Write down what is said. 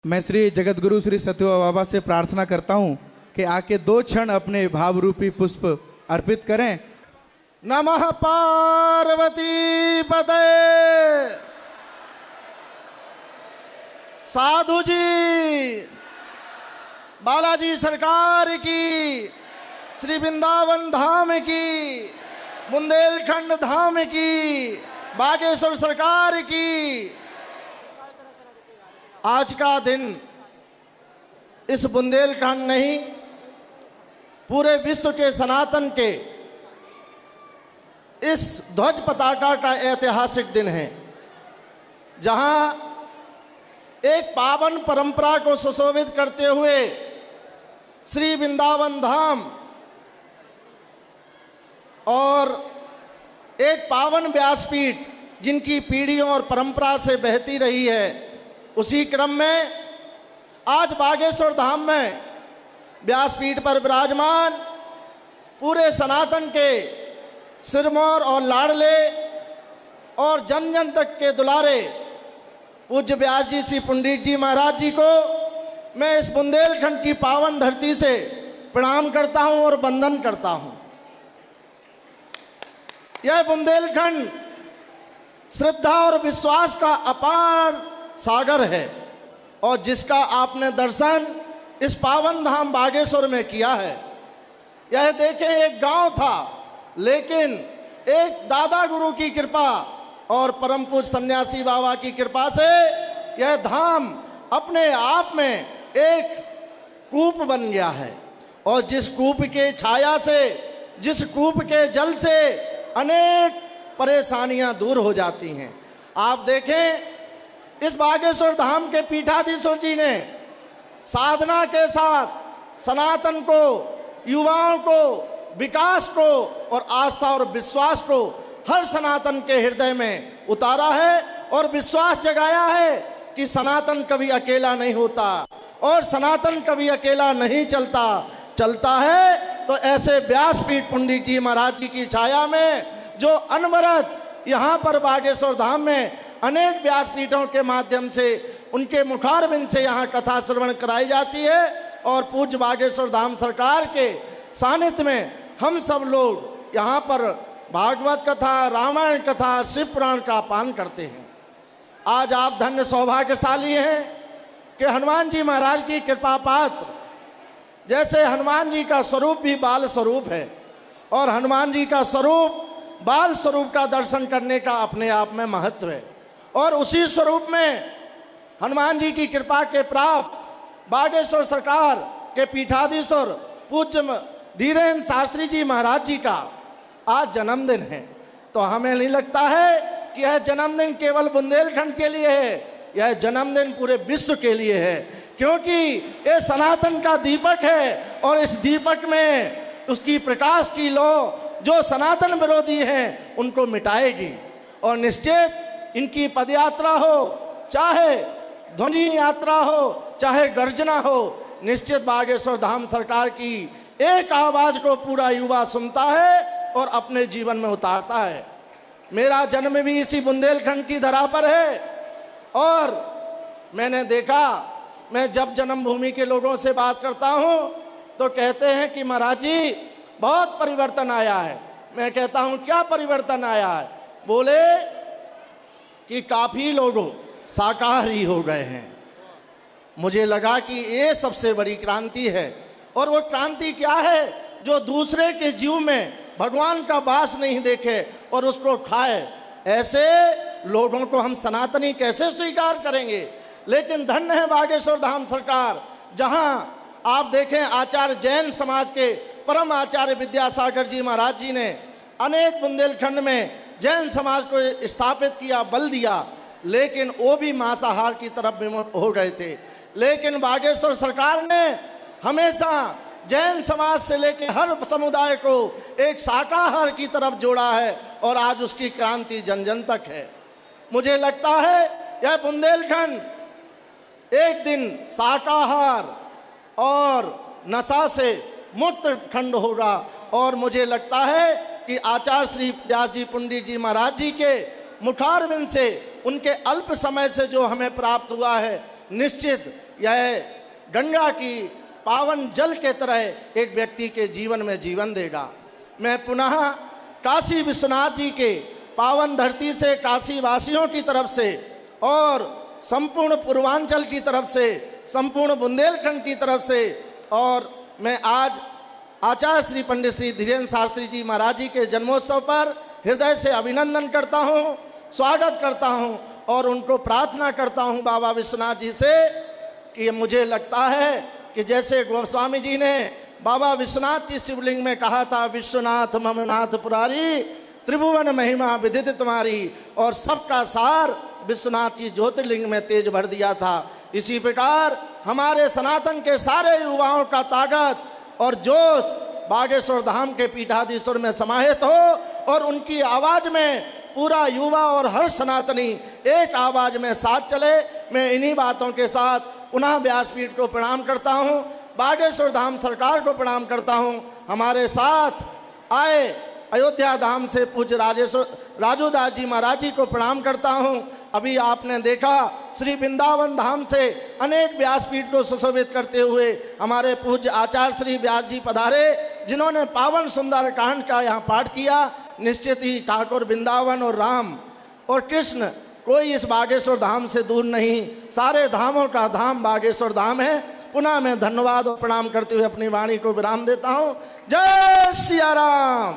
मैं श्री जगतगुरु श्री सत्यवा बाबा से प्रार्थना करता हूँ कि आके 2 क्षण अपने भाव रूपी पुष्प अर्पित करें। नमः पार्वती पते। साधु जी, बालाजी सरकार की, श्री वृंदावन धाम की, बुंदेलखंड धाम की, बागेश्वर सरकार की। आज का दिन इस बुंदेलखंड नहीं, पूरे विश्व के सनातन के इस ध्वज पताका का ऐतिहासिक दिन है, जहां एक पावन परंपरा को सुशोभित करते हुए श्री वृंदावन धाम और एक पावन व्यासपीठ जिनकी पीढ़ियों और परंपरा से बहती रही है, उसी क्रम में आज बागेश्वर धाम में व्यासपीठ पर विराजमान पूरे सनातन के सिरमौर और लाडले और जन जन तक के दुलारे पूज्य व्यास जी श्री पंडित जी महाराज जी को मैं इस बुंदेलखंड की पावन धरती से प्रणाम करता हूं और वंदन करता हूं। यह बुंदेलखंड श्रद्धा और विश्वास का अपार सागर है और जिसका आपने दर्शन इस पावन धाम बागेश्वर में किया है। यह देखें, एक गांव था, लेकिन एक दादा गुरु की कृपा और परम पूज्य सन्यासी बाबा की कृपा से यह धाम अपने आप में एक कूप बन गया है और जिस कूप के छाया से, जिस कूप के जल से अनेक परेशानियां दूर हो जाती हैं। आप देखें, इस बागेश्वर धाम के पीठाधीश्वर जी ने साधना के साथ सनातन को, युवाओं को, विकास को और आस्था और विश्वास को हर सनातन के हृदय में उतारा है और विश्वास जगाया है कि सनातन कभी अकेला नहीं होता और सनातन कभी अकेला नहीं चलता है। तो ऐसे व्यासपीठ पंडित जी महाराज जी की छाया में जो अनवरत यहाँ पर बागेश्वर धाम में अनेक व्यासपीठों के माध्यम से उनके मुखारबिंद से यहाँ कथा श्रवण कराई जाती है और पूज्य बागेश्वर धाम सरकार के सानिध्य में हम सब लोग यहाँ पर भागवत कथा, रामायण कथा, शिव पुराण का पान करते हैं। आज आप धन्य सौभाग्यशाली हैं कि हनुमान जी महाराज की कृपा पात्र, जैसे हनुमान जी का स्वरूप भी बाल स्वरूप है और हनुमान जी का स्वरूप बाल स्वरूप का दर्शन करने का अपने आप में महत्व है और उसी स्वरूप में हनुमान जी की कृपा के प्राप्त बागेश्वर सरकार के पीठाधीश्वर पूज्य धीरेन्द्र शास्त्री जी महाराज जी का आज जन्मदिन है। तो हमें नहीं लगता है कि यह जन्मदिन केवल बुंदेलखंड के लिए है, यह जन्मदिन पूरे विश्व के लिए है, क्योंकि ये सनातन का दीपक है और इस दीपक में उसकी प्रकाश की लौ जो सनातन विरोधी हैं उनको मिटाएगी और निश्चित इनकी पदयात्रा हो, चाहे ध्वनि यात्रा हो, चाहे गर्जना हो, निश्चित बागेश्वर धाम सरकार की एक आवाज को पूरा युवा सुनता है और अपने जीवन में उतारता है। मेरा जन्म भी इसी बुंदेलखंड की धरा पर है और मैंने देखा, मैं जब जन्मभूमि के लोगों से बात करता हूं तो कहते हैं कि महाराज जी बहुत परिवर्तन आया है। मैं कहता हूं क्या परिवर्तन आया है? बोले कि काफी लोग शाकाहारी हो गए हैं। मुझे लगा कि ये सबसे बड़ी क्रांति है और वो क्रांति क्या है? जो दूसरे के जीव में भगवान का वास नहीं देखे और उसको खाए, ऐसे लोगों को हम सनातनी कैसे स्वीकार करेंगे? लेकिन धन्य है बागेश्वर धाम सरकार, जहां आप देखें आचार्य जैन समाज के परम आचार्य विद्यासागर जी महाराज जी ने अनेक बुंदेलखंड में जैन समाज को स्थापित किया, बल दिया, लेकिन वो भी मांसाहार की तरफ विमुख हो गए थे। लेकिन बागेश्वर सरकार ने हमेशा जैन समाज से लेकर हर समुदाय को एक शाकाहार की तरफ जोड़ा है और आज उसकी क्रांति जन जन तक है। मुझे लगता है यह बुंदेलखंड एक दिन शाकाहार और नशा से मुक्त खंड होगा और मुझे लगता है कि आचार्य श्री व्यास जी पंडित जी महाराज जी के मुखारबिंद से, उनके अल्प समय से जो हमें प्राप्त हुआ है, निश्चित यह गंगा की पावन जल के तरह एक व्यक्ति के जीवन में जीवन देगा। मैं पुनः काशी विश्वनाथ जी के पावन धरती से, काशी वासियों की तरफ से और संपूर्ण पूर्वांचल की तरफ से, संपूर्ण बुंदेलखंड की तरफ से, और मैं आज आचार्य श्री पंडित श्री धीरेन्द्र शास्त्री जी महाराज जी के जन्मोत्सव पर हृदय से अभिनंदन करता हूँ, स्वागत करता हूँ और उनको प्रार्थना करता हूँ बाबा विश्वनाथ जी से कि मुझे लगता है कि जैसे गोस्वामी जी ने बाबा विश्वनाथ जी शिवलिंग में कहा था, विश्वनाथ मम नाथ पुरारी त्रिभुवन महिमा विदित तुम्हारी, और सबका सार विश्वनाथ जी ज्योतिर्लिंग में तेज भर दिया था। इसी प्रकार हमारे सनातन के सारे युवाओं का ताकत और जोश बागेश्वर धाम के पीठाधीश्वर में समाहित हो और उनकी आवाज में पूरा युवा और हर सनातनी एक आवाज में साथ चले। मैं इन्हीं बातों के साथ पुनः व्यासपीठ को प्रणाम करता हूँ, बागेश्वर धाम सरकार को प्रणाम करता हूँ। हमारे साथ आए अयोध्या धाम से पूज्य राजूदास जी महाराज जी को प्रणाम करता हूँ। अभी आपने देखा श्री वृंदावन धाम से अनेक व्यासपीठ को सुशोभित करते हुए हमारे पूज्य आचार्य श्री व्यास जी पधारे, जिन्होंने पावन सुंदर कांड का यहाँ पाठ किया। निश्चित ही ठाकुर वृंदावन और राम और कृष्ण कोई इस बागेश्वर धाम से दूर नहीं, सारे धामों का धाम बागेश्वर धाम है। पुनः मैं धन्यवाद और प्रणाम करते हुए अपनी वाणी को विराम देता हूँ। जय सिया राम।